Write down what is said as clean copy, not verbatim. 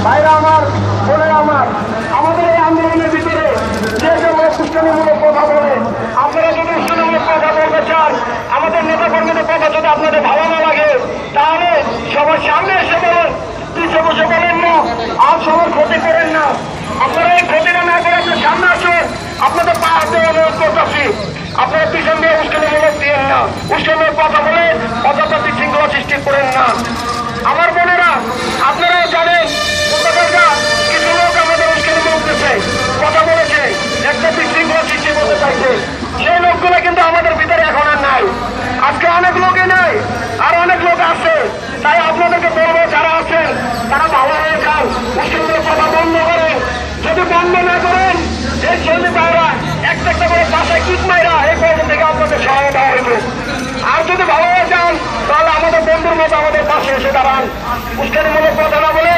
ভাইরা আমার, বোনেরা আমার, আমাদের এই আন্দোলনের ভিতরে যে যে উস্কানিমূলক কথা বলে, আপনারা যদি উস্কানিমূলক কথা বলতে চান, আমাদের নেতা কর্মীদের কথা যদি আপনাদের ভালো না লাগে, তাহলে সবার সামনে এসে বলেন, পিছিয়ে বসে বলেন না, আর সবার ক্ষতি করেন না। আপনারা এই ক্ষতিটা না করে আপনার সামনে আসুন, আপনাদের পা হাতে অনুরোধ করতেছি। আপনারা পিছন দিয়ে উস্কানিমূলক দিয়েন না, উস্কানিমূলক কথা বলে অযথা বিশৃঙ্খলা সৃষ্টি করেন না। আমার বোনেরা, আপনারাও জানেন কিছু লোক আমাদের উস্কানিমূলক দেশে কথা বলেছে, একটা বিশৃঙ্খলা সৃষ্টি করতে চাইছে। সেই লোকগুলো কিন্তু আমাদের ভিতরে এখন আর নাই। আজকে অনেক লোকই নাই, আর অনেক লোক আছে। তাই আপনাদেরকে বলবো, যারা আছেন তারা ভালো হয়ে যান, উস্কানিমূলক কথা বন্ধ করেন। যদি বন্ধ না করেন, এই ছেলে ভাইরা একটা একটা করে বাসায় কিক মাইরা এই পর্যন্ত থেকে আপনাদের সহায়তা হইবে। আর যদি ভালো হয়ে যান, তাহলে আমাদের বন্ধুর মতো আমাদের পাশে এসে দাঁড়ান। উস্কানিমূলক কথা না বলে